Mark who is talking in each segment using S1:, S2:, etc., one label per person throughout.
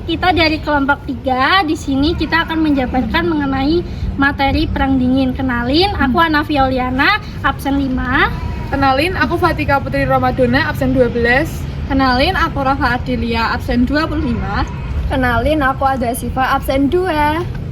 S1: kita dari kelompok 3. Di sini kita akan menjabarkan mengenai materi Perang Dingin. Kenalin, aku Anafi Auliana, absen 5.
S2: Kenalin, aku Fatika Putri Ramadona, absen 12.
S3: Kenalin, aku Rafa Adilia, absen 25.
S4: Kenalin, aku Ada Siva, absen 2.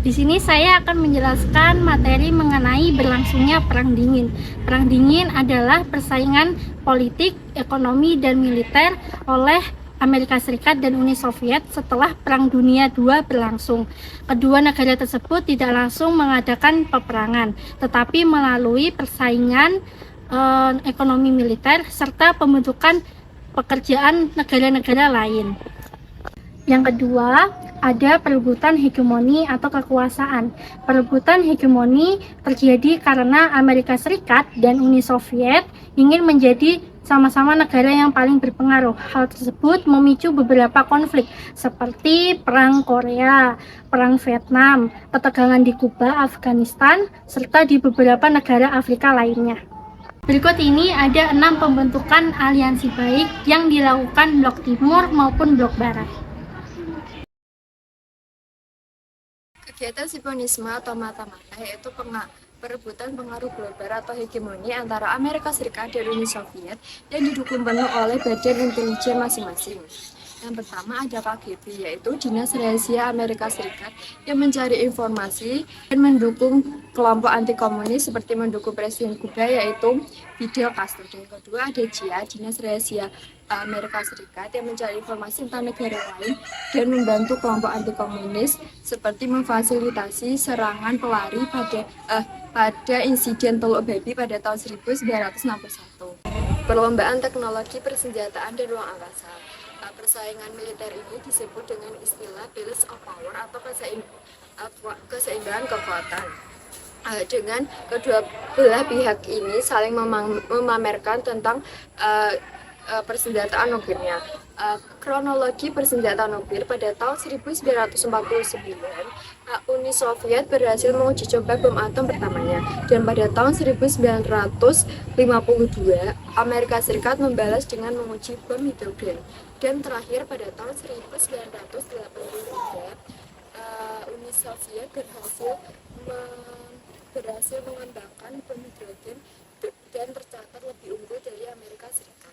S1: Di sini saya akan menjelaskan materi mengenai berlangsungnya Perang Dingin. Perang Dingin adalah persaingan politik, ekonomi, dan militer oleh Amerika Serikat dan Uni Soviet setelah Perang Dunia II berlangsung. Kedua negara tersebut tidak langsung mengadakan peperangan, tetapi melalui persaingan ekonomi militer serta pembentukan pekerjaan negara-negara lain. Yang kedua, ada perebutan hegemoni atau kekuasaan. Perebutan hegemoni terjadi karena Amerika Serikat dan Uni Soviet ingin menjadi sama-sama negara yang paling berpengaruh. Hal tersebut memicu beberapa konflik seperti Perang Korea, Perang Vietnam, ketegangan di Kuba, Afghanistan, serta di beberapa negara Afrika lainnya. Berikut ini ada 6 pembentukan aliansi baik yang dilakukan Blok Timur maupun Blok Barat.
S4: Kegiatan sionisme atau mata-mata yaitu perebutan pengaruh global atau hegemoni antara Amerika Serikat dan Uni Soviet yang didukung penuh oleh badan intelijen masing-masing. Yang pertama ada KGB, yaitu Dinas Rahasia Amerika Serikat yang mencari informasi dan mendukung kelompok anti-komunis seperti mendukung Presiden Kuba yaitu Fidel Castro. Dan yang kedua ada CIA, Dinas Rahasia Amerika Serikat yang mencari informasi tentang negara lain dan membantu kelompok anti-komunis seperti memfasilitasi serangan pelari pada insiden Teluk Babi pada tahun 1961. Perlombaan teknologi persenjataan dan ruang angkasa. Persaingan militer ini disebut dengan istilah balance of power atau keseimbangan kekuatan. Dengan kedua belah pihak ini saling memamerkan tentang persenjataan nuklirnya. Kronologi persenjataan nuklir pada tahun 1949, Uni Soviet berhasil menguji coba bom atom pertamanya, dan pada tahun 1952 Amerika Serikat membalas dengan menguji bom hidrogen, dan terakhir pada tahun 1983 Uni Soviet berhasil mengembangkan bom hidrogen dan tercatat lebih unggul dari Amerika Serikat.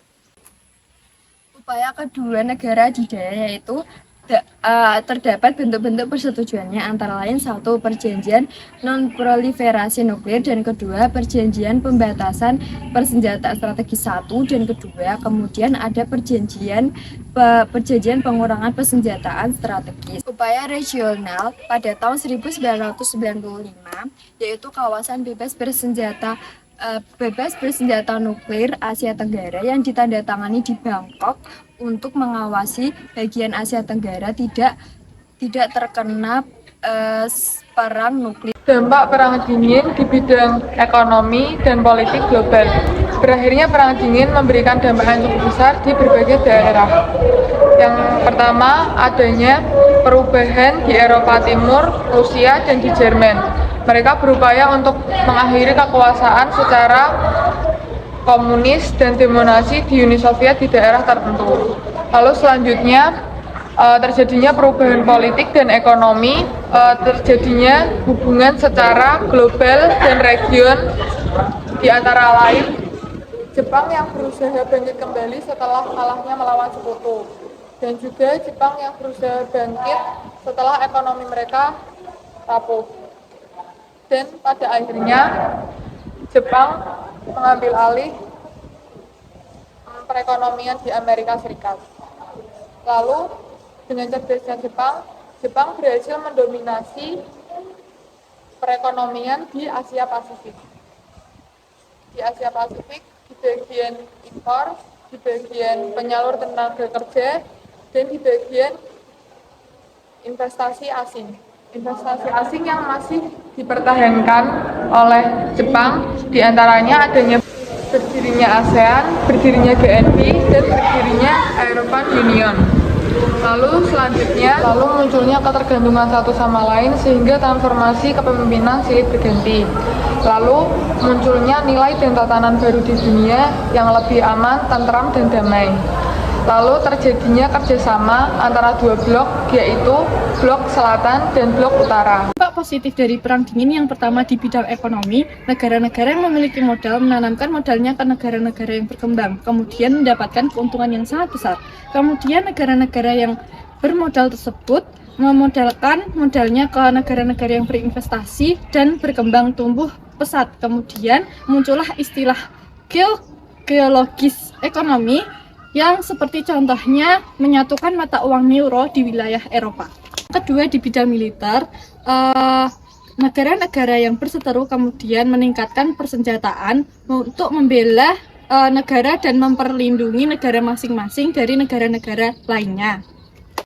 S4: Upaya kedua negara adidaya yaitu terdapat bentuk-bentuk persetujuannya, antara lain satu, perjanjian non-proliferasi nuklir, dan kedua, perjanjian pembatasan persenjataan strategis 1, dan kedua, kemudian ada perjanjian pengurangan persenjataan strategis. Upaya regional pada tahun 1995 yaitu kawasan bebas bersenjata nuklir Asia Tenggara yang ditandatangani di Bangkok untuk mengawasi bagian Asia Tenggara tidak terkena perang nuklir.
S2: Dampak Perang Dingin di bidang ekonomi dan politik global. Berakhirnya Perang Dingin memberikan dampak yang cukup besar di berbagai daerah. Yang pertama, adanya perubahan di Eropa Timur, Rusia, dan di Jerman. Mereka berupaya untuk mengakhiri kekuasaan secara komunis dan dominasi di Uni Soviet di daerah tertentu. Lalu selanjutnya terjadinya perubahan politik dan ekonomi, terjadinya hubungan secara global dan region, di antara lain Jepang yang berusaha bangkit kembali setelah kalahnya melawan Sekutu, dan juga Jepang yang berusaha bangkit setelah ekonomi mereka rapuh. Dan pada akhirnya Jepang mengambil alih perekonomian di Amerika Serikat. Lalu dengan cerdasnya Jepang berhasil mendominasi perekonomian di Asia Pasifik. Di Asia Pasifik, di bagian impor, di bagian penyalur tenaga kerja, dan di bagian investasi asing. Investasi asing yang masih dipertahankan oleh Jepang, diantaranya adanya berdirinya ASEAN, berdirinya GNP, dan berdirinya European Union. Lalu selanjutnya, munculnya ketergantungan satu sama lain sehingga transformasi kepemimpinan silih berganti. Lalu munculnya nilai dan tatanan baru di dunia yang lebih aman, tentram, dan damai. Lalu terjadinya kerjasama antara dua blok, yaitu blok selatan dan blok utara.
S3: Dampak positif dari Perang Dingin yang pertama di bidang ekonomi, negara-negara yang memiliki modal menanamkan modalnya ke negara-negara yang berkembang, kemudian mendapatkan keuntungan yang sangat besar. Kemudian negara-negara yang bermodal tersebut memodalkan modalnya ke negara-negara yang berinvestasi dan berkembang tumbuh pesat. Kemudian muncullah istilah geologis ekonomi yang seperti contohnya menyatukan mata uang euro di wilayah Eropa. Kedua, di bidang militer, negara-negara yang berseteru kemudian meningkatkan persenjataan untuk membela negara dan memperlindungi negara masing-masing dari negara-negara lainnya.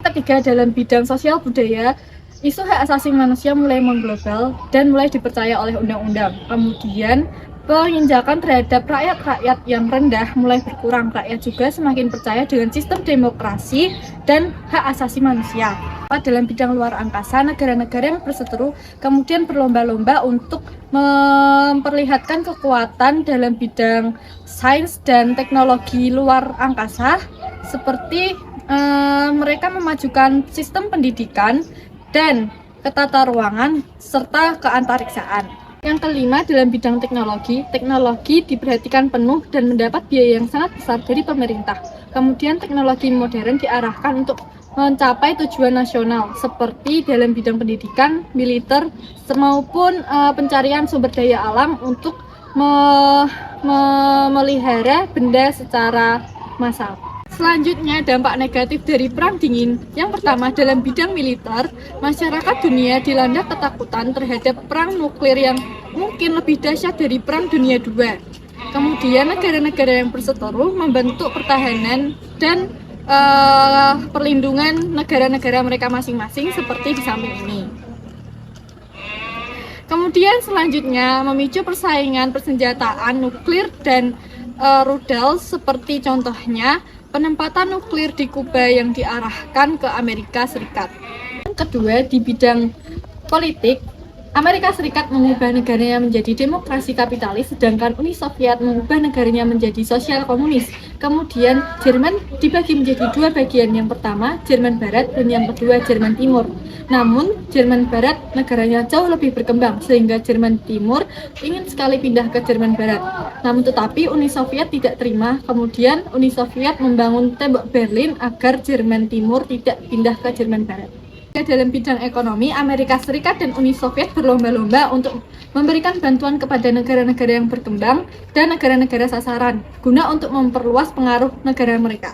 S3: Ketiga, dalam bidang sosial budaya, isu hak asasi manusia mulai mengglobal dan mulai dipercaya oleh undang-undang. Kemudian penginjakan terhadap rakyat-rakyat yang rendah mulai berkurang. Rakyat juga semakin percaya dengan sistem demokrasi dan hak asasi manusia. Dalam bidang luar angkasa, negara-negara yang berseteru kemudian berlomba-lomba untuk memperlihatkan kekuatan dalam bidang sains dan teknologi luar angkasa, seperti mereka memajukan sistem pendidikan dan ketata ruangan serta keantariksaan. Yang kelima, dalam bidang teknologi diperhatikan penuh dan mendapat biaya yang sangat besar dari pemerintah. Kemudian teknologi modern diarahkan untuk mencapai tujuan nasional seperti dalam bidang pendidikan, militer, maupun pencarian sumber daya alam untuk memelihara benda secara massal. Selanjutnya, dampak negatif dari Perang Dingin. Yang pertama, dalam bidang militer, masyarakat dunia dilanda ketakutan terhadap perang nuklir yang mungkin lebih dahsyat dari Perang Dunia II. Kemudian, negara-negara yang berseteru membentuk pertahanan dan perlindungan negara-negara mereka masing-masing seperti di samping ini. Kemudian selanjutnya, memicu persaingan persenjataan nuklir dan rudal seperti contohnya penempatan nuklir di Kuba yang diarahkan ke Amerika Serikat. Kedua, di bidang politik, Amerika Serikat mengubah negaranya menjadi demokrasi kapitalis, sedangkan Uni Soviet mengubah negaranya menjadi sosial komunis. Kemudian, Jerman dibagi menjadi dua bagian, yang pertama Jerman Barat dan yang kedua Jerman Timur. Namun, Jerman Barat negaranya jauh lebih berkembang, sehingga Jerman Timur ingin sekali pindah ke Jerman Barat. Namun tetapi Uni Soviet tidak terima, kemudian Uni Soviet membangun tembok Berlin agar Jerman Timur tidak pindah ke Jerman Barat. Dalam bidang ekonomi, Amerika Serikat dan Uni Soviet berlomba-lomba untuk memberikan bantuan kepada negara-negara yang berkembang dan negara-negara sasaran, guna untuk memperluas pengaruh negara mereka.